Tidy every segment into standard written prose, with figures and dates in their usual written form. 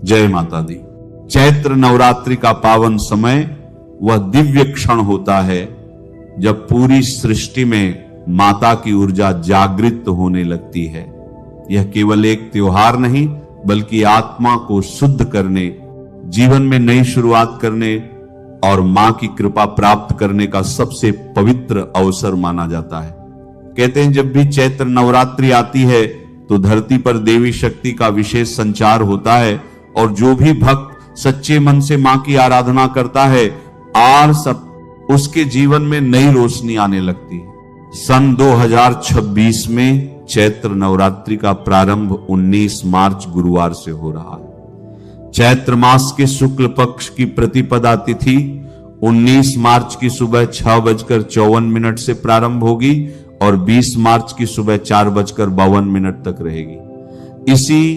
जय माता दी। चैत्र नवरात्रि का पावन समय वह दिव्य क्षण होता है जब पूरी सृष्टि में माता की ऊर्जा जागृत होने लगती है। यह केवल एक त्योहार नहीं बल्कि आत्मा को शुद्ध करने, जीवन में नई शुरुआत करने और मां की कृपा प्राप्त करने का सबसे पवित्र अवसर माना जाता है। कहते हैं जब भी चैत्र नवरात्रि आती है तो धरती पर देवी शक्ति का विशेष संचार होता है और जो भी भक्त सच्चे मन से मां की आराधना करता है और सब उसके जीवन में नई रोशनी आने लगती है। सन 2026 में चैत्र नवरात्रि का प्रारंभ 19 मार्च गुरुवार से हो रहा है। चैत्र मास के शुक्ल पक्ष की प्रतिपदा तिथि 19 मार्च की सुबह 6:54 से प्रारंभ होगी और 20 मार्च की सुबह 4:52 तक रहेगी। इसी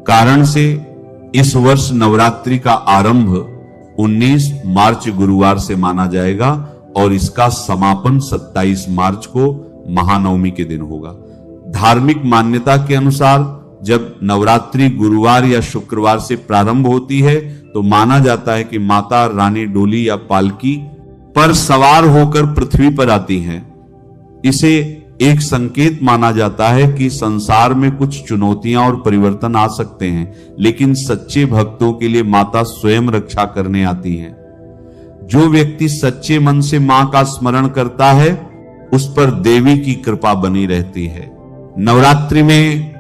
कारण से इस वर्ष नवरात्रि का आरंभ 19 मार्च गुरुवार से माना जाएगा और इसका समापन 27 मार्च को महानवमी के दिन होगा। धार्मिक मान्यता के अनुसार जब नवरात्रि गुरुवार या शुक्रवार से प्रारंभ होती है तो माना जाता है कि माता रानी डोली या पालकी पर सवार होकर पृथ्वी पर आती हैं। इसे एक संकेत माना जाता है कि संसार में कुछ चुनौतियां और परिवर्तन आ सकते हैं, लेकिन सच्चे भक्तों के लिए माता स्वयं रक्षा करने आती हैं। जो व्यक्ति सच्चे मन से मां का स्मरण करता है उस पर देवी की कृपा बनी रहती है। नवरात्रि में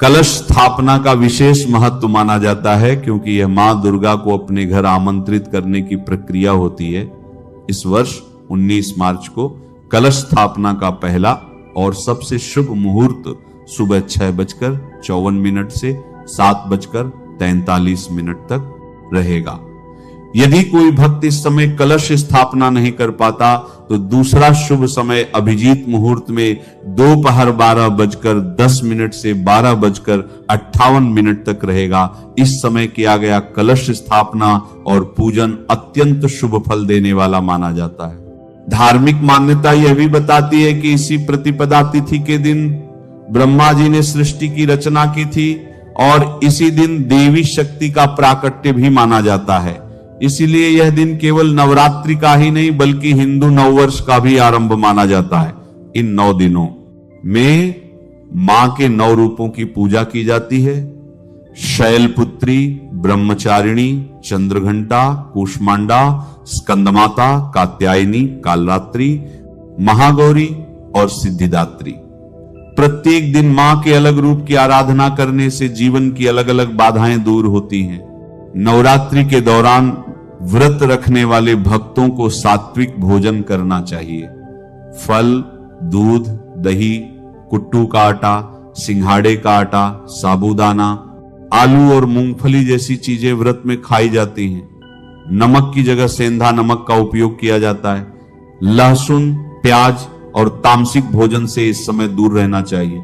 कलश स्थापना का विशेष महत्व माना जाता है क्योंकि यह मां दुर्गा को अपने घर आमंत्रित करने की प्रक्रिया होती है। इस वर्ष 19 मार्च को कलश स्थापना का पहला और सबसे शुभ मुहूर्त सुबह 6:54 से 7:43 तक रहेगा। यदि कोई भक्त इस समय कलश स्थापना नहीं कर पाता तो दूसरा शुभ समय अभिजीत मुहूर्त में दोपहर 12:10 से 12:58 तक रहेगा। इस समय किया गया कलश स्थापना और पूजन अत्यंत शुभ फल देने वाला माना जाता है। धार्मिक मान्यता यह भी बताती है कि इसी प्रतिपदा तिथि के दिन ब्रह्मा जी ने सृष्टि की रचना की थी और इसी दिन देवी शक्ति का प्राकट्य भी माना जाता है। इसीलिए यह दिन केवल नवरात्रि का ही नहीं बल्कि हिंदू नववर्ष का भी आरंभ माना जाता है। इन 9 दिनों में मां के 9 रूपों की पूजा की जाती है। शैलपुत्री, ब्रह्मचारिणी, चंद्रघंटा, कूष्मांडा, स्कंदमाता, कात्यायनी, कालरात्रि, महागौरी और सिद्धिदात्री। प्रत्येक दिन मां के अलग रूप की आराधना करने से जीवन की अलग अलग बाधाएं दूर होती हैं। नवरात्रि के दौरान व्रत रखने वाले भक्तों को सात्विक भोजन करना चाहिए। फल, दूध, दही, कुट्टू का आटा, सिंघाड़े का आटा, साबूदाना, आलू और मूंगफली जैसी चीजें व्रत में खाई जाती हैं। नमक की जगह सेंधा नमक का उपयोग किया जाता है। लहसुन, प्याज और तामसिक भोजन से इस समय दूर रहना चाहिए।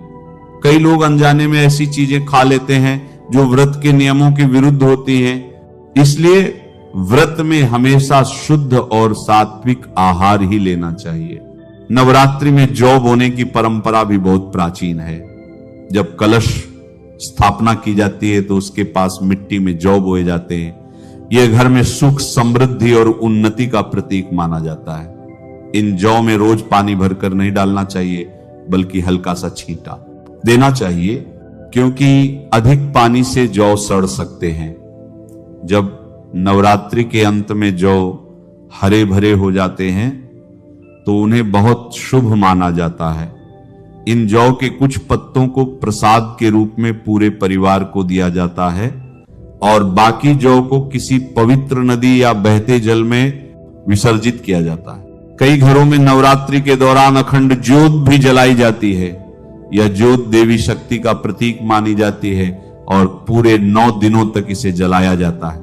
कई लोग अनजाने में ऐसी चीजें खा लेते हैं जो व्रत के नियमों के विरुद्ध होती हैं। इसलिए व्रत में हमेशा शुद्ध और सात्विक आहार ही लेना चाहिए। नवरात्रि में जौ बोने की परंपरा भी बहुत प्राचीन है। जब कलश स्थापना की जाती है तो उसके पास मिट्टी में जौ बोए जाते हैं। यह घर में सुख, समृद्धि और उन्नति का प्रतीक माना जाता है। इन जौ में रोज पानी भरकर नहीं डालना चाहिए बल्कि हल्का सा छींटा देना चाहिए क्योंकि अधिक पानी से जौ सड़ सकते हैं। जब नवरात्रि के अंत में जौ हरे भरे हो जाते हैं तो उन्हें बहुत शुभ माना जाता है। इन जौ के कुछ पत्तों को प्रसाद के रूप में पूरे परिवार को दिया जाता है और बाकी जौ को किसी पवित्र नदी या बहते जल में विसर्जित किया जाता है। कई घरों में नवरात्रि के दौरान अखंड ज्योत भी जलाई जाती है। यह ज्योत देवी शक्ति का प्रतीक मानी जाती है और पूरे 9 दिनों तक इसे जलाया जाता है।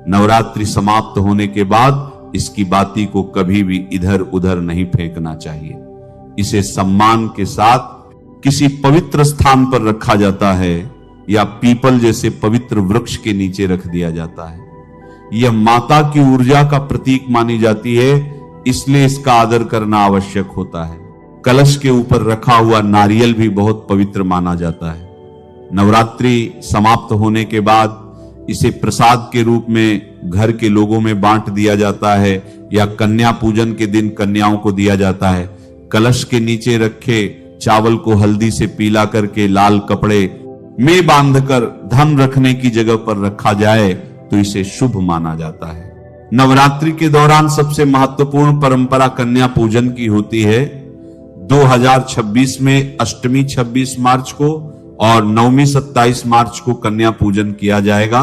नवरात्रि समाप्त होने के बाद इसकी बाती को कभी भी इधर उधर नहीं फेंकना चाहिए। इसे सम्मान के साथ किसी पवित्र स्थान पर रखा जाता है या पीपल जैसे पवित्र वृक्ष के नीचे रख दिया जाता है। यह माता की ऊर्जा का प्रतीक मानी जाती है, इसलिए इसका आदर करना आवश्यक होता है। कलश के ऊपर रखा हुआ नारियल भी बहुत पवित्र माना जाता है। नवरात्रि समाप्त होने के बाद इसे प्रसाद के रूप में घर के लोगों में बांट दिया जाता है या कन्या पूजन के दिन कन्याओं को दिया जाता है। कलश के नीचे रखे चावल को हल्दी से पीला करके लाल कपड़े में बांधकर धन रखने की जगह पर रखा जाए तो इसे शुभ माना जाता है। नवरात्रि के दौरान सबसे महत्वपूर्ण परंपरा कन्या पूजन की होती है। 2026 में अष्टमी 26 मार्च को और नवमी 27 मार्च को कन्या पूजन किया जाएगा।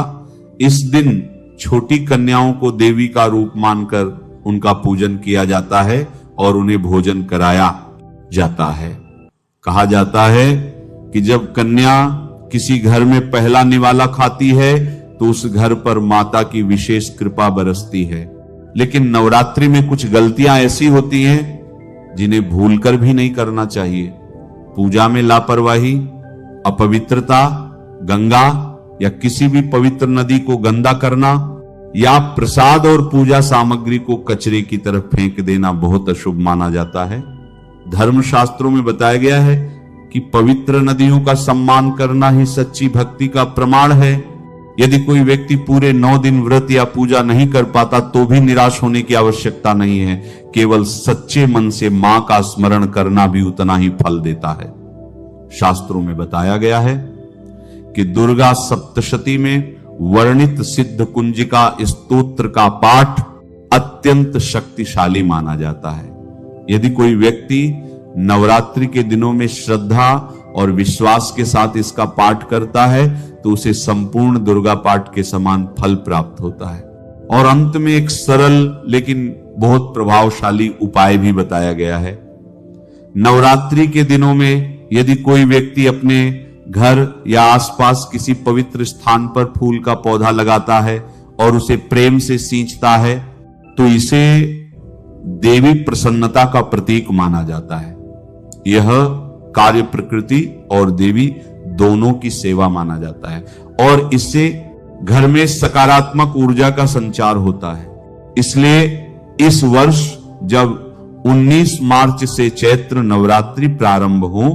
इस दिन छोटी कन्याओं को देवी का रूप मानकर उनका पूजन किया जाता है और उन्हें भोजन कराया जाता है। कहा जाता है कि जब कन्या किसी घर में पहला निवाला खाती है तो उस घर पर माता की विशेष कृपा बरसती है। लेकिन नवरात्रि में कुछ गलतियां ऐसी होती हैं जिन्हें भूलकर भी नहीं करना चाहिए। पूजा में लापरवाही, अपवित्रता, गंगा या किसी भी पवित्र नदी को गंदा करना या प्रसाद और पूजा सामग्री को कचरे की तरफ फेंक देना बहुत अशुभ माना जाता है। धर्मशास्त्रों में बताया गया है कि पवित्र नदियों का सम्मान करना ही सच्ची भक्ति का प्रमाण है। यदि कोई व्यक्ति पूरे 9 दिन व्रत या पूजा नहीं कर पाता तो भी निराश होने की आवश्यकता नहीं है। केवल सच्चे मन से मां का स्मरण करना भी उतना ही फल देता है। शास्त्रों में बताया गया है कि दुर्गा सप्तशती में वर्णित सिद्ध कुंजिका स्तोत्र का पाठ अत्यंत शक्तिशाली माना जाता है। यदि कोई व्यक्ति नवरात्रि के दिनों में श्रद्धा और विश्वास के साथ इसका पाठ करता है तो उसे संपूर्ण दुर्गा पाठ के समान फल प्राप्त होता है। और अंत में एक सरल लेकिन बहुत प्रभावशाली उपाय भी बताया गया है। नवरात्रि के दिनों में यदि कोई व्यक्ति अपने घर या आसपास किसी पवित्र स्थान पर फूल का पौधा लगाता है और उसे प्रेम से सींचता है तो इसे देवी प्रसन्नता का प्रतीक माना जाता है। यह कार्य प्रकृति और देवी दोनों की सेवा माना जाता है और इससे घर में सकारात्मक ऊर्जा का संचार होता है। इसलिए इस वर्ष जब 19 मार्च से चैत्र नवरात्रि प्रारंभ हो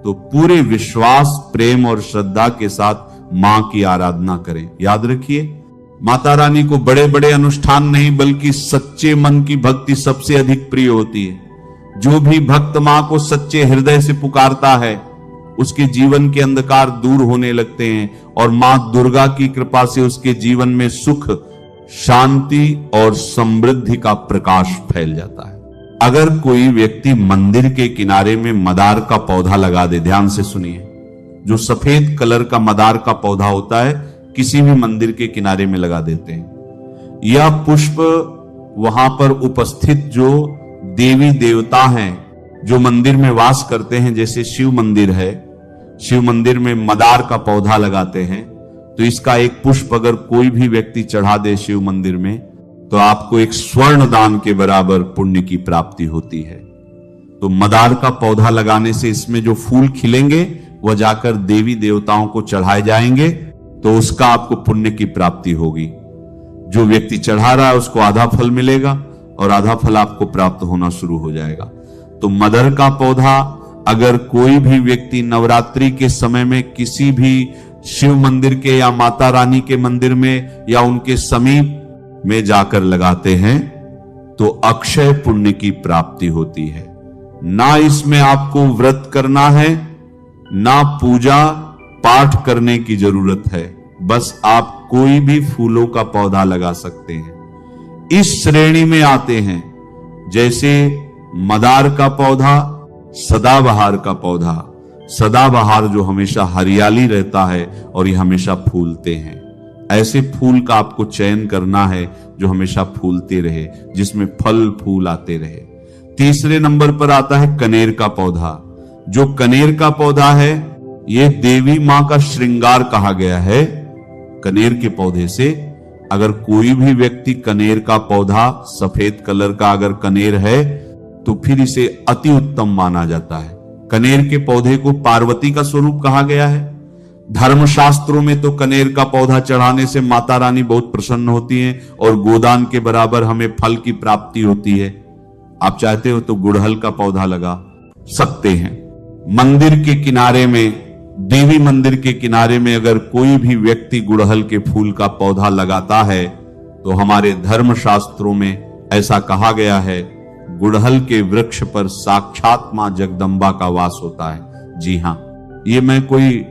तो पूरे विश्वास, प्रेम और श्रद्धा के साथ मां की आराधना करें। याद रखिए, माता रानी को बड़े बड़े अनुष्ठान नहीं बल्कि सच्चे मन की भक्ति सबसे अधिक प्रिय होती है। जो भी भक्त मां को सच्चे हृदय से पुकारता है उसके जीवन के अंधकार दूर होने लगते हैं और मां दुर्गा की कृपा से उसके जीवन में सुख, शांति और समृद्धि का प्रकाश फैल जाता है। अगर कोई व्यक्ति मंदिर के किनारे में मदार का पौधा लगा दे, ध्यान से सुनिए, जो सफेद कलर का मदार का पौधा होता है किसी भी मंदिर के किनारे में लगा देते हैं। यह पुष्प वहां पर उपस्थित जो देवी देवता हैं जो मंदिर में वास करते हैं, जैसे शिव मंदिर है, शिव मंदिर में मदार का पौधा लगाते हैं तो इसका एक पुष्प अगर कोई भी व्यक्ति चढ़ा दे शिव मंदिर में तो आपको एक स्वर्ण दान के बराबर पुण्य की प्राप्ति होती है। तो मदार का पौधा लगाने से इसमें जो फूल खिलेंगे वह जाकर देवी देवताओं को चढ़ाए जाएंगे तो उसका आपको पुण्य की प्राप्ति होगी। जो व्यक्ति चढ़ा रहा है उसको आधा फल मिलेगा और आधा फल आपको प्राप्त होना शुरू हो जाएगा। तो मदर का पौधा अगर कोई भी व्यक्ति नवरात्रि के समय में किसी भी शिव मंदिर के या माता रानी के मंदिर में या उनके समीप में जाकर लगाते हैं तो अक्षय पुण्य की प्राप्ति होती है। ना इसमें आपको व्रत करना है, ना पूजा पाठ करने की जरूरत है, बस आप कोई भी फूलों का पौधा लगा सकते हैं। इस श्रेणी में आते हैं जैसे मदार का पौधा, सदाबहार का पौधा। सदाबहार जो हमेशा हरियाली रहता है और ये हमेशा फूलते हैं। ऐसे फूल का आपको चयन करना है जो हमेशा फूलते रहे, जिसमें फल फूल आते रहे। तीसरे नंबर पर आता है कनेर का पौधा। जो कनेर का पौधा है ये देवी मां का श्रृंगार कहा गया है। कनेर के पौधे से अगर कोई भी व्यक्ति कनेर का पौधा, सफेद कलर का अगर कनेर है तो फिर इसे अति उत्तम माना जाता है। कनेर के पौधे को पार्वती का स्वरूप कहा गया है। धर्मशास्त्रों में तो कनेर का पौधा चढ़ाने से माता रानी बहुत प्रसन्न होती हैं और गोदान के बराबर हमें फल की प्राप्ति होती है। आप चाहते हो तो गुड़हल का पौधा लगा सकते हैं। मंदिर के किनारे में देवी मंदिर के किनारे में अगर कोई भी व्यक्ति गुड़हल के फूल का पौधा लगाता है तो हमारे धर्म शास्त्रों में ऐसा कहा गया है, गुड़हल के वृक्ष पर साक्षात मां जगदम्बा का वास होता है। जी हां, ये मैं कोई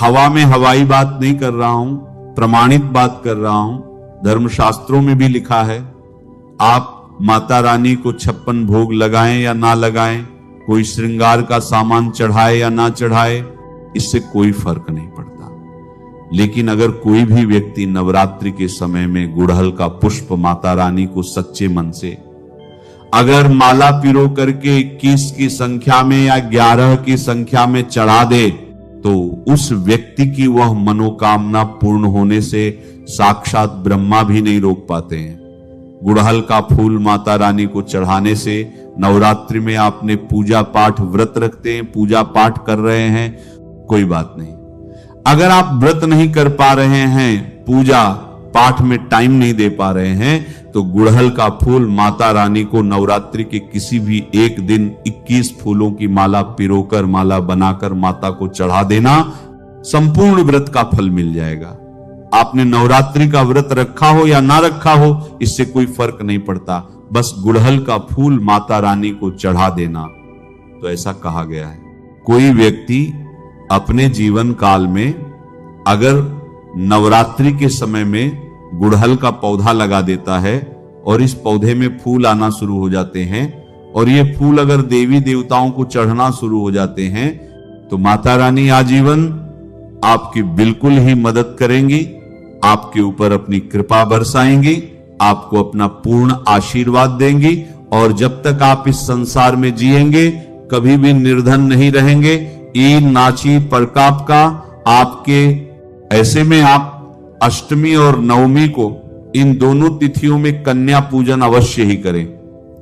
हवा में हवाई बात नहीं कर रहा हूं, प्रमाणित बात कर रहा हूं। धर्मशास्त्रों में भी लिखा है, आप माता रानी को 56 भोग लगाएं या ना लगाएं, कोई श्रृंगार का सामान चढ़ाए या ना चढ़ाए, इससे कोई फर्क नहीं पड़ता। लेकिन अगर कोई भी व्यक्ति नवरात्रि के समय में गुड़हल का पुष्प माता रानी को सच्चे मन से अगर माला पिरो करके 21 की संख्या में या 11 की संख्या में चढ़ा दे तो उस व्यक्ति की वह मनोकामना पूर्ण होने से साक्षात ब्रह्मा भी नहीं रोक पाते हैं। गुड़हल का फूल माता रानी को चढ़ाने से, नवरात्रि में आपने पूजा पाठ व्रत रखते हैं, पूजा पाठ कर रहे हैं, कोई बात नहीं। अगर आप व्रत नहीं कर पा रहे हैं, पूजा पाठ में टाइम नहीं दे पा रहे हैं, तो गुड़हल का फूल माता रानी को नवरात्रि के किसी भी एक दिन 21 फूलों की माला पिरोकर, माला बनाकर माता को चढ़ा देना, संपूर्ण व्रत का फल मिल जाएगा। आपने नवरात्रि का व्रत रखा हो या ना रखा हो, इससे कोई फर्क नहीं पड़ता, बस गुड़हल का फूल माता रानी को चढ़ा देना। तो ऐसा कहा गया है। कोई व्यक्ति अपने जीवन काल में अगर नवरात्रि के समय में गुड़हल का पौधा लगा देता है और इस पौधे में फूल आना शुरू हो जाते हैं और ये फूल अगर देवी देवताओं को चढ़ना शुरू हो जाते हैं, तो माता रानी आजीवन आपकी बिल्कुल ही मदद करेंगी, आपके ऊपर अपनी कृपा बरसाएंगी, आपको अपना पूर्ण आशीर्वाद देंगी और जब तक आप इस संसार में जिएंगे कभी भी निर्धन नहीं रहेंगे। ई नाची प्रकाप का आपके, ऐसे में आप अष्टमी और नवमी को, इन दोनों तिथियों में कन्या पूजन अवश्य ही करें,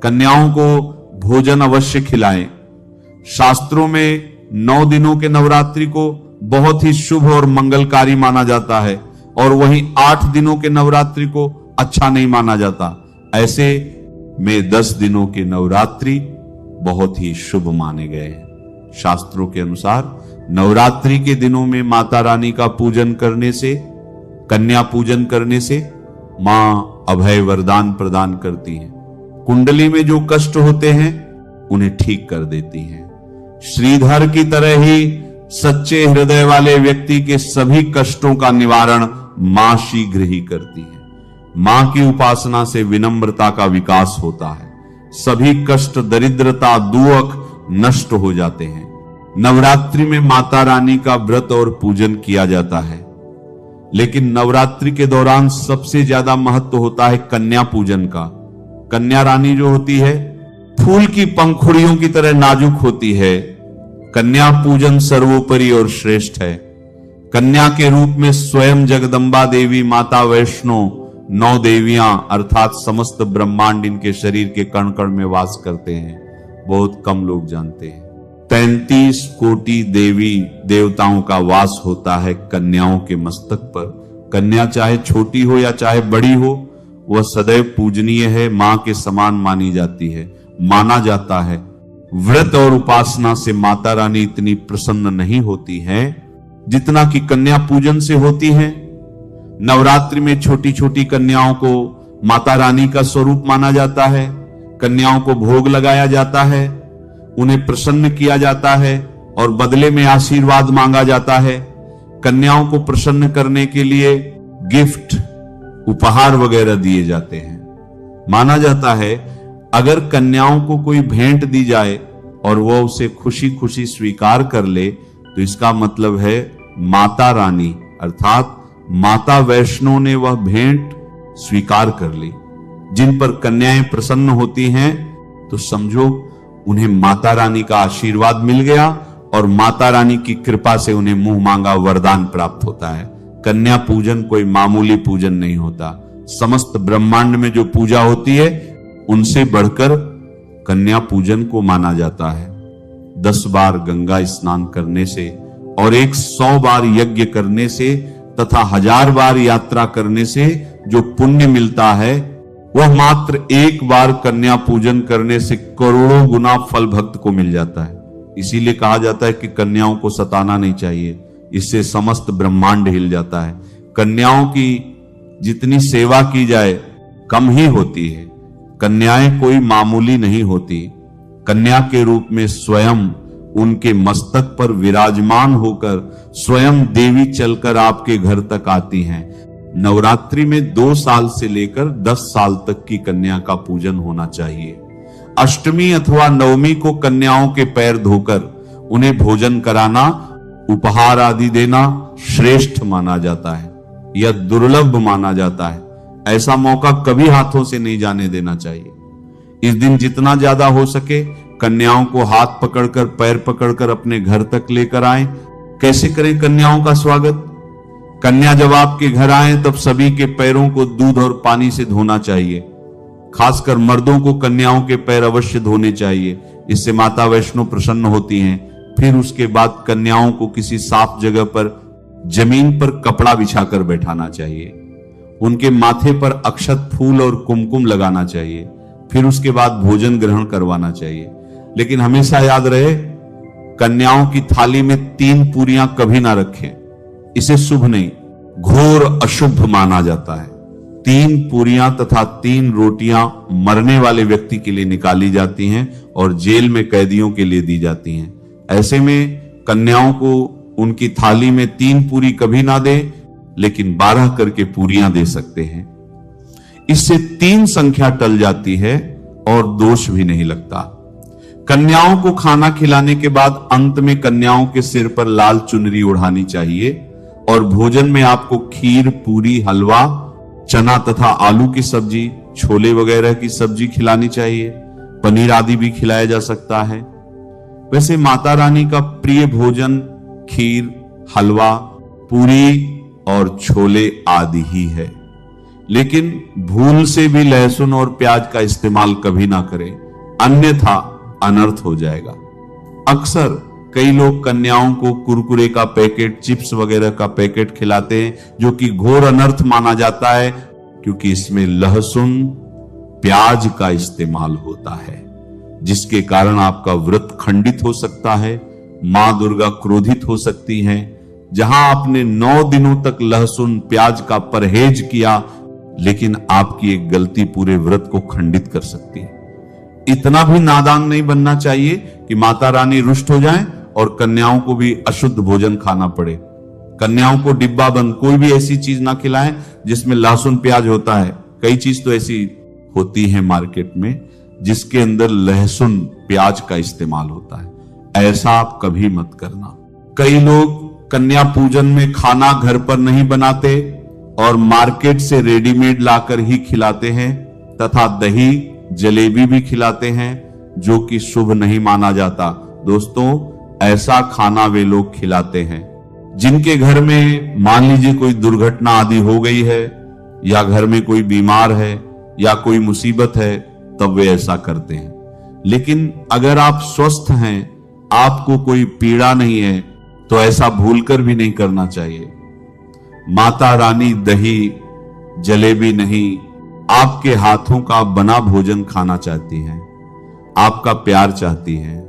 कन्याओं को भोजन अवश्य खिलाएं। शास्त्रों में 9 दिनों के नवरात्रि को बहुत ही शुभ और मंगलकारी माना जाता है और वहीं 8 दिनों के नवरात्रि को अच्छा नहीं माना जाता। ऐसे में 10 दिनों के नवरात्रि बहुत ही शुभ माने गए हैं। शास्त्रों के अनुसार नवरात्रि के दिनों में माता रानी का पूजन करने से, कन्या पूजन करने से मां अभय वरदान प्रदान करती हैं। कुंडली में जो कष्ट होते हैं उन्हें ठीक कर देती हैं। श्रीधर की तरह ही सच्चे हृदय वाले व्यक्ति के सभी कष्टों का निवारण मां शीघ्र ही करती है। मां की उपासना से विनम्रता का विकास होता है, सभी कष्ट, दरिद्रता, दुख नष्ट हो जाते हैं। नवरात्रि में माता रानी का व्रत और पूजन किया जाता है, लेकिन नवरात्रि के दौरान सबसे ज्यादा महत्व होता है कन्या पूजन का। कन्या रानी जो होती है फूल की पंखुड़ियों की तरह नाजुक होती है। कन्या पूजन सर्वोपरि और श्रेष्ठ है। कन्या के रूप में स्वयं जगदम्बा देवी, माता वैष्णो, 9 देवियां अर्थात समस्त ब्रह्मांड इनके शरीर के कण कण में वास करते हैं। बहुत कम लोग जानते हैं। 33 कोटि देवी देवताओं का वास होता है कन्याओं के मस्तक पर। कन्या चाहे छोटी हो या चाहे बड़ी हो, वह सदैव पूजनीय है, मां के समान मानी जाती है, माना जाता है। व्रत और उपासना से माता रानी इतनी प्रसन्न नहीं होती है जितना कि कन्या पूजन से होती है। नवरात्रि में छोटी छोटी कन्याओं को माता रानी का स्वरूप माना जाता है। कन्याओं को भोग लगाया जाता है, उन्हें प्रसन्न किया जाता है और बदले में आशीर्वाद मांगा जाता है। कन्याओं को प्रसन्न करने के लिए गिफ्ट, उपहार वगैरह दिए जाते हैं। माना जाता है अगर कन्याओं को कोई भेंट दी जाए और वह उसे खुशी खुशी स्वीकार कर ले तो इसका मतलब है माता रानी अर्थात माता वैष्णो ने वह भेंट स्वीकार कर ली। जिन पर कन्याएं प्रसन्न होती हैं तो समझो उन्हें माता रानी का आशीर्वाद मिल गया और माता रानी की कृपा से उन्हें मुंह मांगा वरदान प्राप्त होता है। कन्या पूजन कोई मामूली पूजन नहीं होता। समस्त ब्रह्मांड में जो पूजा होती है उनसे बढ़कर कन्या पूजन को माना जाता है। 10 बार गंगा स्नान करने से और 100 बार यज्ञ करने से तथा 1000 बार यात्रा करने से जो पुण्य मिलता है वह मात्र 1 बार कन्या पूजन करने से करोड़ों गुना फल भक्त को मिल जाता है। इसीलिए कहा जाता है कि कन्याओं को सताना नहीं चाहिए, इससे समस्त ब्रह्मांड हिल जाता है। कन्याओं की जितनी सेवा की जाए कम ही होती है। कन्याएं कोई मामूली नहीं होती। कन्या के रूप में स्वयं उनके मस्तक पर विराजमान होकर स्वयं देवी चलकर आपके घर तक आती हैं। नवरात्रि में 2 साल से लेकर 10 साल तक की कन्या का पूजन होना चाहिए। अष्टमी अथवा नवमी को कन्याओं के पैर धोकर उन्हें भोजन कराना, उपहार आदि देना श्रेष्ठ माना जाता है या दुर्लभ माना जाता है। ऐसा मौका कभी हाथों से नहीं जाने देना चाहिए। इस दिन जितना ज्यादा हो सके कन्याओं को हाथ पकड़कर, पैर पकड़कर अपने घर तक लेकर आएं। कैसे करें कन्याओं का स्वागत? कन्या जब आपके घर आए तब सभी के पैरों को दूध और पानी से धोना चाहिए। खासकर मर्दों को कन्याओं के पैर अवश्य धोने चाहिए, इससे माता वैष्णो प्रसन्न होती हैं। फिर उसके बाद कन्याओं को किसी साफ जगह पर जमीन पर कपड़ा बिछाकर बैठाना चाहिए। उनके माथे पर अक्षत, फूल और कुमकुम लगाना चाहिए। फिर उसके बाद भोजन ग्रहण करवाना चाहिए। लेकिन हमेशा याद रहे, कन्याओं की थाली में 3 पूरियां कभी ना रखें, इसे शुभ नहीं, घोर अशुभ माना जाता है। 3 पूरियां तथा 3 रोटियां मरने वाले व्यक्ति के लिए निकाली जाती हैं और जेल में कैदियों के लिए दी जाती हैं। ऐसे में कन्याओं को उनकी थाली में 3 पूरी कभी ना दे, लेकिन 12 करके पूरियां दे सकते हैं। इससे 3 संख्या टल जाती है और दोष भी नहीं लगता। कन्याओं को खाना खिलाने के बाद अंत में कन्याओं के सिर पर लाल चुनरी ओढ़ानी चाहिए और भोजन में आपको खीर, पूरी, हलवा, चना तथा आलू की सब्जी, छोले वगैरह की सब्जी खिलानी चाहिए। पनीर आदि भी खिलाया जा सकता है। वैसे माता रानी का प्रिय भोजन खीर, हलवा, पूरी और छोले आदि ही है। लेकिन भूल से भी लहसुन और प्याज का इस्तेमाल कभी ना करें, अन्यथा अनर्थ हो जाएगा। अक्सर कई लोग कन्याओं को कुरकुरे का पैकेट, चिप्स वगैरह का पैकेट खिलाते हैं, जो कि घोर अनर्थ माना जाता है, क्योंकि इसमें लहसुन, प्याज का इस्तेमाल होता है, जिसके कारण आपका व्रत खंडित हो सकता है। मां दुर्गा क्रोधित हो सकती हैं। जहां आपने 9 दिनों तक लहसुन, प्याज का परहेज किया, लेकिन आपकी एक गलती पूरे व्रत को खंडित कर सकती है। इतना भी नादान नहीं बनना चाहिए कि माता रानी रुष्ट हो जाएं और कन्याओं को भी अशुद्ध भोजन खाना पड़े। कन्याओं को डिब्बा बंद कोई भी ऐसी चीज ना खिलाएं जिसमें लहसुन प्याज होता है। कई चीज तो ऐसी होती है मार्केट में जिसके अंदर लहसुन प्याज का इस्तेमाल होता है। ऐसा आप कभी मत करना। कई लोग कन्या पूजन में खाना घर पर नहीं बनाते और मार्केट से रेडीमेड लाकर ही खिलाते हैं तथा दही, जलेबी भी खिलाते हैं, जो कि शुभ नहीं माना जाता। दोस्तों, ऐसा खाना वे लोग खिलाते हैं जिनके घर में मान लीजिए कोई दुर्घटना आदि हो गई है, या घर में कोई बीमार है, या कोई मुसीबत है, तब वे ऐसा करते हैं। लेकिन अगर आप स्वस्थ हैं, आपको कोई पीड़ा नहीं है, तो ऐसा भूलकर भी नहीं करना चाहिए। माता रानी दही, जलेबी नहीं, आपके हाथों का बना भोजन खाना चाहती हैं, आपका प्यार चाहती हैं।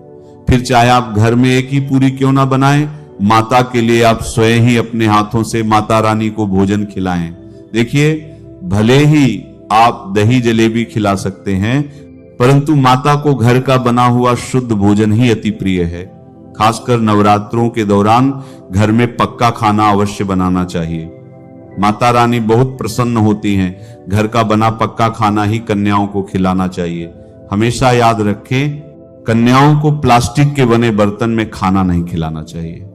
फिर चाहे आप घर में एक ही पूरी क्यों ना बनाएं, माता के लिए आप स्वयं ही अपने हाथों से माता रानी को भोजन खिलाएं। देखिए, भले ही आप दही जलेबी खिला सकते हैं, परंतु माता को घर का बना हुआ शुद्ध भोजन ही अति प्रिय है। खासकर नवरात्रों के दौरान घर में पक्का खाना अवश्य बनाना चाहिए। माता रानी बहुत प्रसन्न होती हैं। घर का बना पक्का खाना ही कन्याओं को खिलाना चाहिए। हमेशा याद रखें, कन्याओं को प्लास्टिक के बने बर्तन में खाना नहीं खिलाना चाहिए।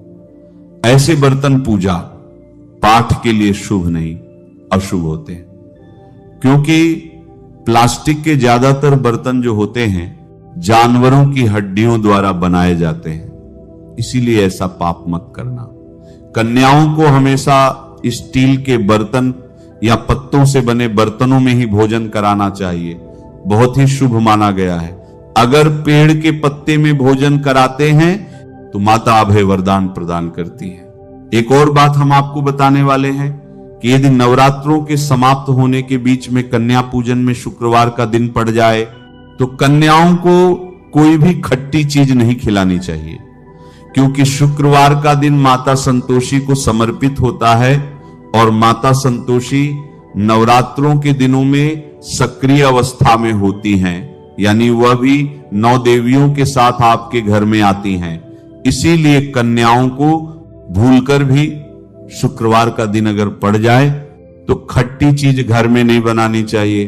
ऐसे बर्तन पूजा पाठ के लिए शुभ नहीं, अशुभ होते हैं, क्योंकि प्लास्टिक के ज्यादातर बर्तन जो होते हैं जानवरों की हड्डियों द्वारा बनाए जाते हैं। इसीलिए ऐसा पाप मत करना। कन्याओं को हमेशा स्टील के बर्तन या पत्तों से बने बर्तनों में ही भोजन कराना चाहिए, बहुत ही शुभ माना गया है। अगर पेड़ के पत्ते में भोजन कराते हैं तो माता अभय वरदान प्रदान करती है। एक और बात हम आपको बताने वाले हैं कि यदि नवरात्रों के समाप्त होने के बीच में कन्या पूजन में शुक्रवार का दिन पड़ जाए तो कन्याओं को कोई भी खट्टी चीज नहीं खिलानी चाहिए। क्योंकि शुक्रवार का दिन माता संतोषी को समर्पित होता है और माता संतोषी नवरात्रों के दिनों में सक्रिय अवस्था में होती हैं, यानी वह भी 9 देवियों के साथ आपके घर में आती हैं। इसीलिए कन्याओं को भूलकर भी शुक्रवार का दिन अगर पड़ जाए तो खट्टी चीज घर में नहीं बनानी चाहिए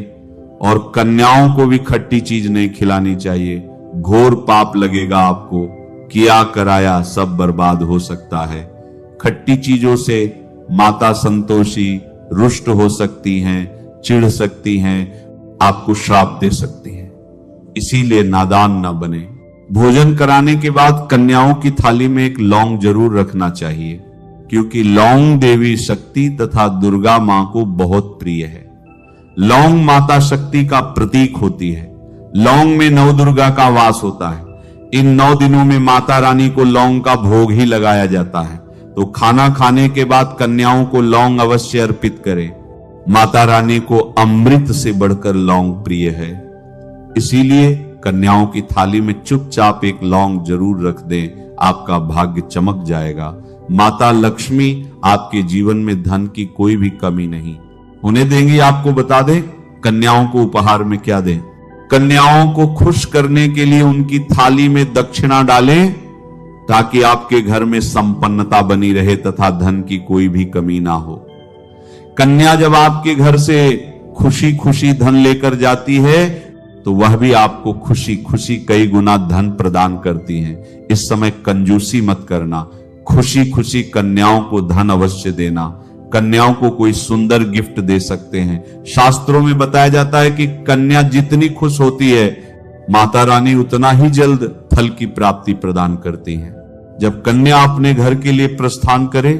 और कन्याओं को भी खट्टी चीज नहीं खिलानी चाहिए। घोर पाप लगेगा आपको, किया कराया सब बर्बाद हो सकता है। खट्टी चीजों से माता संतोषी रुष्ट हो सकती हैं, चिढ़ सकती हैं, आपको श्राप दे सकती हैं। इसीलिए नादान ना बने। भोजन कराने के बाद कन्याओं की थाली में एक लौंग जरूर रखना चाहिए, क्योंकि लौंग देवी शक्ति तथा दुर्गा मां को बहुत प्रिय है। लौंग माता शक्ति का प्रतीक होती है। लौंग में नवदुर्गा का वास होता है। इन 9 दिनों में माता रानी को लौंग का भोग ही लगाया जाता है। तो खाना खाने के बाद कन्याओं को लौंग अवश्य अर्पित करें। माता रानी को अमृत से बढ़कर लौंग प्रिय है, इसीलिए कन्याओं की थाली में चुपचाप एक लौंग जरूर रख दें, आपका भाग्य चमक जाएगा। माता लक्ष्मी आपके जीवन में धन की कोई भी कमी नहीं होने देंगी। आपको बता दें कन्याओं को उपहार में क्या दें। कन्याओं को खुश करने के लिए उनकी थाली में दक्षिणा डालें, ताकि आपके घर में संपन्नता बनी रहे तथा धन की कोई भी कमी ना हो। कन्या जब आपके घर से खुशी खुशी धन लेकर जाती है तो वह भी आपको खुशी खुशी कई गुना धन प्रदान करती हैं। इस समय कंजूसी मत करना, खुशी खुशी कन्याओं को धन अवश्य देना। कन्याओं को कोई सुंदर गिफ्ट दे सकते हैं। शास्त्रों में बताया जाता है कि कन्या जितनी खुश होती है माता रानी उतना ही जल्द फल की प्राप्ति प्रदान करती हैं। जब कन्या अपने घर के लिए प्रस्थान करे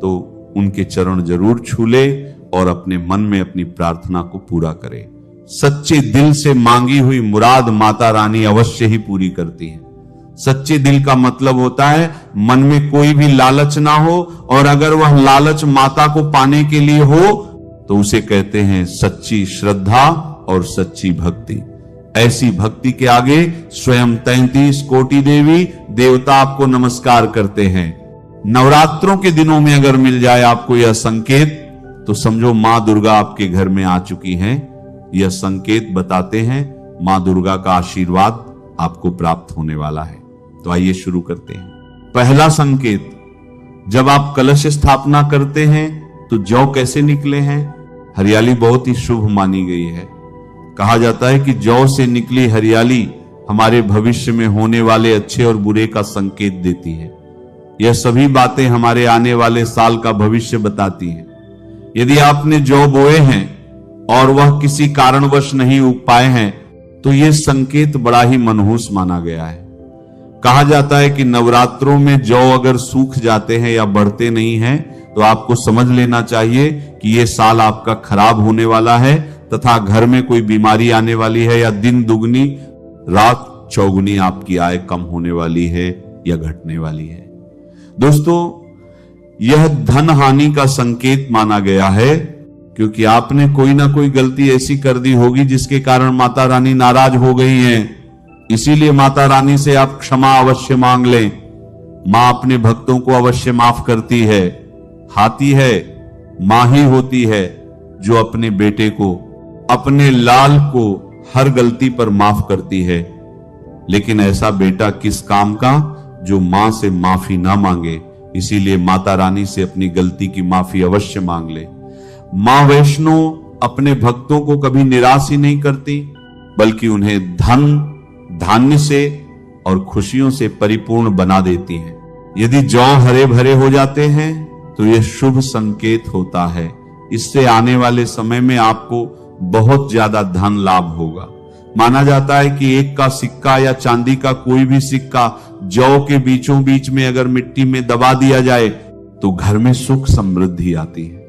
तो उनके चरण जरूर छू ले और अपने मन में अपनी प्रार्थना को पूरा करे। सच्चे दिल से मांगी हुई मुराद माता रानी अवश्य ही पूरी करती हैं। सच्चे दिल का मतलब होता है मन में कोई भी लालच ना हो, और अगर वह लालच माता को पाने के लिए हो तो उसे कहते हैं सच्ची श्रद्धा और सच्ची भक्ति। ऐसी भक्ति के आगे स्वयं 33 कोटि देवी देवता आपको नमस्कार करते हैं। नवरात्रों के दिनों में अगर मिल जाए आपको यह संकेत तो समझो मां दुर्गा आपके घर में आ चुकी हैं। यह संकेत बताते हैं मां दुर्गा का आशीर्वाद आपको प्राप्त होने वाला है। तो आइए शुरू करते हैं। पहला संकेत, जब आप कलश स्थापना करते हैं तो जौ कैसे निकले हैं? हरियाली बहुत ही शुभ मानी गई है। कहा जाता है कि जौ से निकली हरियाली हमारे भविष्य में होने वाले अच्छे और बुरे का संकेत देती है। यह सभी बातें हमारे आने वाले साल का भविष्य बताती हैं। यदि आपने जौ बोए हैं और वह किसी कारणवश नहीं उग पाए हैं तो यह संकेत बड़ा ही मनहूस माना गया है। कहा जाता है कि नवरात्रों में जौ अगर सूख जाते हैं या बढ़ते नहीं हैं तो आपको समझ लेना चाहिए कि यह साल आपका खराब होने वाला है तथा घर में कोई बीमारी आने वाली है, या दिन दुगनी रात चौगुनी आपकी आय कम होने वाली है या घटने वाली है। दोस्तों, यह धन हानि का संकेत माना गया है, क्योंकि आपने कोई ना कोई गलती ऐसी कर दी होगी जिसके कारण माता रानी नाराज हो गई हैं। इसीलिए माता रानी से आप क्षमा अवश्य मांग लें। मां अपने भक्तों को अवश्य माफ करती है। हाथी है, मां ही होती है जो अपने बेटे को, अपने लाल को हर गलती पर माफ करती है। लेकिन ऐसा बेटा किस काम का जो मां से माफी ना मांगे। इसीलिए माता रानी से अपनी गलती की माफी अवश्य मांग ले। मां वैष्णो अपने भक्तों को कभी निराश ही नहीं करती, बल्कि उन्हें धन धान्य से और खुशियों से परिपूर्ण बना देती हैं। यदि जौ हरे भरे हो जाते हैं तो यह शुभ संकेत होता है। इससे आने वाले समय में आपको बहुत ज्यादा धन लाभ होगा। माना जाता है कि एक का सिक्का या चांदी का कोई भी सिक्का जौ के बीचों बीच में अगर मिट्टी में दबा दिया जाए तो घर में सुख समृद्धि आती है।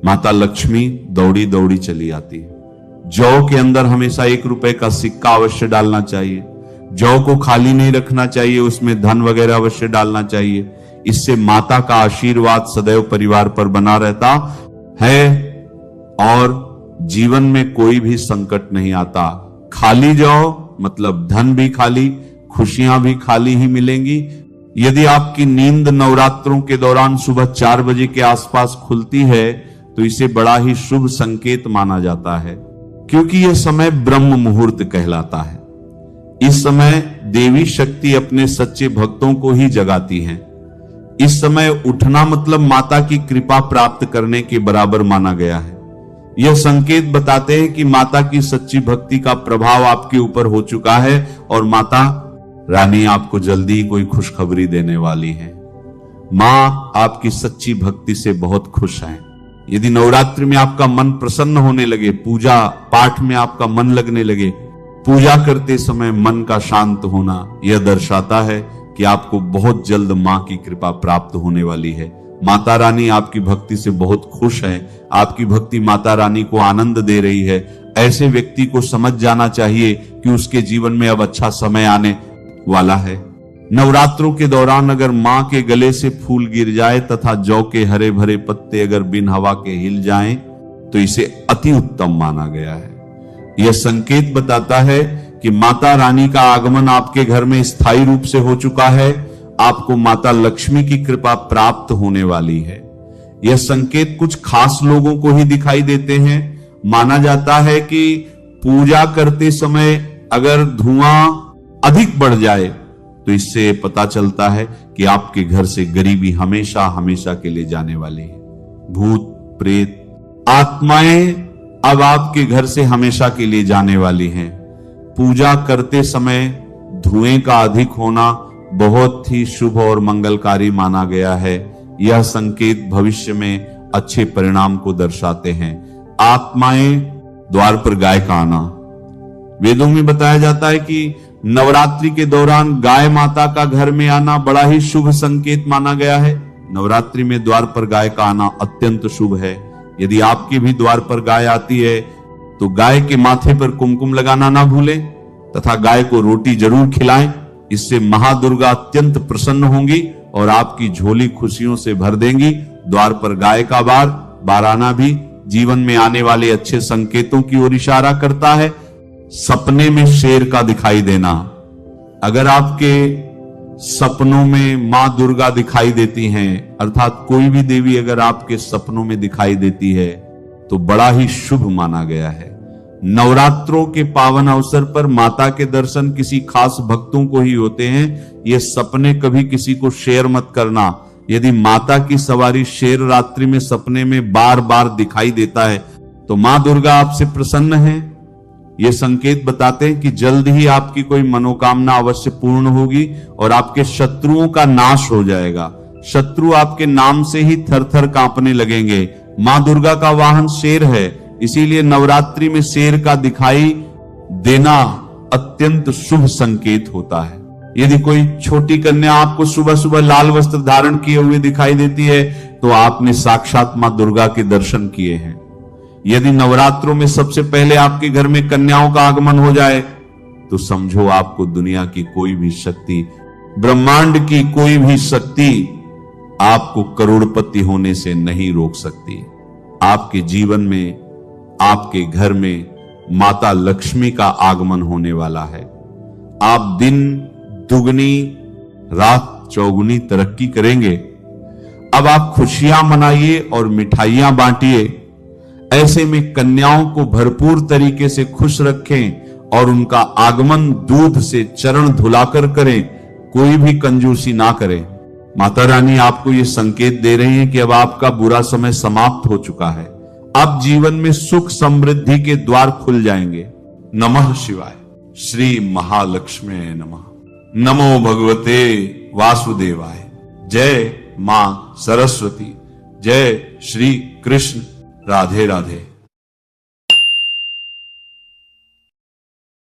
माता लक्ष्मी दौड़ी दौड़ी चली आती है। जौ के अंदर हमेशा 1 रुपए का सिक्का अवश्य डालना चाहिए। जौ को खाली नहीं रखना चाहिए, उसमें धन वगैरह अवश्य डालना चाहिए। इससे माता का आशीर्वाद सदैव परिवार पर बना रहता है और जीवन में कोई भी संकट नहीं आता। खाली जौ मतलब धन भी खाली, खुशियां भी खाली ही मिलेंगी, यदि आपकी नींद नवरात्रों के दौरान सुबह 4 बजे के आसपास खुलती है तो इसे बड़ा ही शुभ संकेत माना जाता है, क्योंकि यह समय ब्रह्म मुहूर्त कहलाता है। इस समय देवी शक्ति अपने सच्चे भक्तों को ही जगाती हैं। इस समय उठना मतलब माता की कृपा प्राप्त करने के बराबर माना गया है। यह संकेत बताते हैं कि माता की सच्ची भक्ति का प्रभाव आपके ऊपर हो चुका है और माता रानी आपको जल्दी ही कोई खुशखबरी देने वाली है। मां आपकी सच्ची भक्ति से बहुत खुश है। यदि नवरात्रि में आपका मन प्रसन्न होने लगे, पूजा पाठ में आपका मन लगने लगे, पूजा करते समय मन का शांत होना, यह दर्शाता है कि आपको बहुत जल्द मां की कृपा प्राप्त होने वाली है। माता रानी आपकी भक्ति से बहुत खुश है। आपकी भक्ति माता रानी को आनंद दे रही है। ऐसे व्यक्ति को समझ जाना चाहिए कि उसके जीवन में अब अच्छा समय आने वाला है। नवरात्रों के दौरान अगर मां के गले से फूल गिर जाए तथा जौ के हरे भरे पत्ते अगर बिन हवा के हिल जाएं, तो इसे अति उत्तम माना गया है। यह संकेत बताता है कि माता रानी का आगमन आपके घर में स्थायी रूप से हो चुका है। आपको माता लक्ष्मी की कृपा प्राप्त होने वाली है। यह संकेत कुछ खास लोगों को ही दिखाई देते हैं। माना जाता है कि पूजा करते समय अगर धुआं अधिक बढ़ जाए तो इससे पता चलता है कि आपके घर से गरीबी हमेशा हमेशा के लिए जाने वाली है। भूत प्रेत आत्माएं अब आपके घर से हमेशा के लिए जाने वाली हैं। पूजा करते समय धुएं का अधिक होना बहुत ही शुभ और मंगलकारी माना गया है। यह संकेत भविष्य में अच्छे परिणाम को दर्शाते हैं। आत्माएं द्वार पर गाय का आना, वेदों में बताया जाता है कि नवरात्रि के दौरान गाय माता का घर में आना बड़ा ही शुभ संकेत माना गया है। नवरात्रि में द्वार पर गाय का आना अत्यंत शुभ है। यदि आपके भी द्वार पर गाय आती है तो गाय के माथे पर कुमकुम लगाना ना भूलें तथा गाय को रोटी जरूर खिलाएं। इससे महादुर्गा अत्यंत प्रसन्न होंगी और आपकी झोली खुशियों से भर देंगी। द्वार पर गाय का बार आना भी जीवन में आने वाले अच्छे संकेतों की ओर इशारा करता है। सपने में शेर का दिखाई देना, अगर आपके सपनों में मां दुर्गा दिखाई देती हैं, अर्थात कोई भी देवी अगर आपके सपनों में दिखाई देती है तो बड़ा ही शुभ माना गया है। नवरात्रों के पावन अवसर पर माता के दर्शन किसी खास भक्तों को ही होते हैं। ये सपने कभी किसी को शेयर मत करना। यदि माता की सवारी शेर रात्रि में सपने में बार बार दिखाई देता है तो मां दुर्गा आपसे प्रसन्न है। ये संकेत बताते हैं कि जल्द ही आपकी कोई मनोकामना अवश्य पूर्ण होगी और आपके शत्रुओं का नाश हो जाएगा। शत्रु आपके नाम से ही थर-थर कांपने लगेंगे। मां दुर्गा का वाहन शेर है, इसीलिए नवरात्रि में शेर का दिखाई देना अत्यंत शुभ संकेत होता है। यदि कोई छोटी कन्या आपको सुबह सुबह लाल वस्त्र धारण किए हुए दिखाई देती है तो आपने साक्षात मां दुर्गा के दर्शन किए हैं। यदि नवरात्रों में सबसे पहले आपके घर में कन्याओं का आगमन हो जाए तो समझो आपको दुनिया की कोई भी शक्ति, ब्रह्मांड की कोई भी शक्ति आपको करोड़पति होने से नहीं रोक सकती। आपके जीवन में, आपके घर में माता लक्ष्मी का आगमन होने वाला है। आप दिन दुगनी रात चौगुनी तरक्की करेंगे। अब आप खुशियां मनाइए और मिठाइयां बांटिए। ऐसे में कन्याओं को भरपूर तरीके से खुश रखें और उनका आगमन दूध से चरण धुलाकर करें। कोई भी कंजूसी ना करें। माता रानी आपको ये संकेत दे रही है कि अब आपका बुरा समय समाप्त हो चुका है। अब जीवन में सुख समृद्धि के द्वार खुल जाएंगे। नमः शिवाय। श्री महालक्ष्मी नमः। नमो भगवते वासुदेवाय। जय मां सरस्वती। जय श्री कृष्ण। राधे राधे।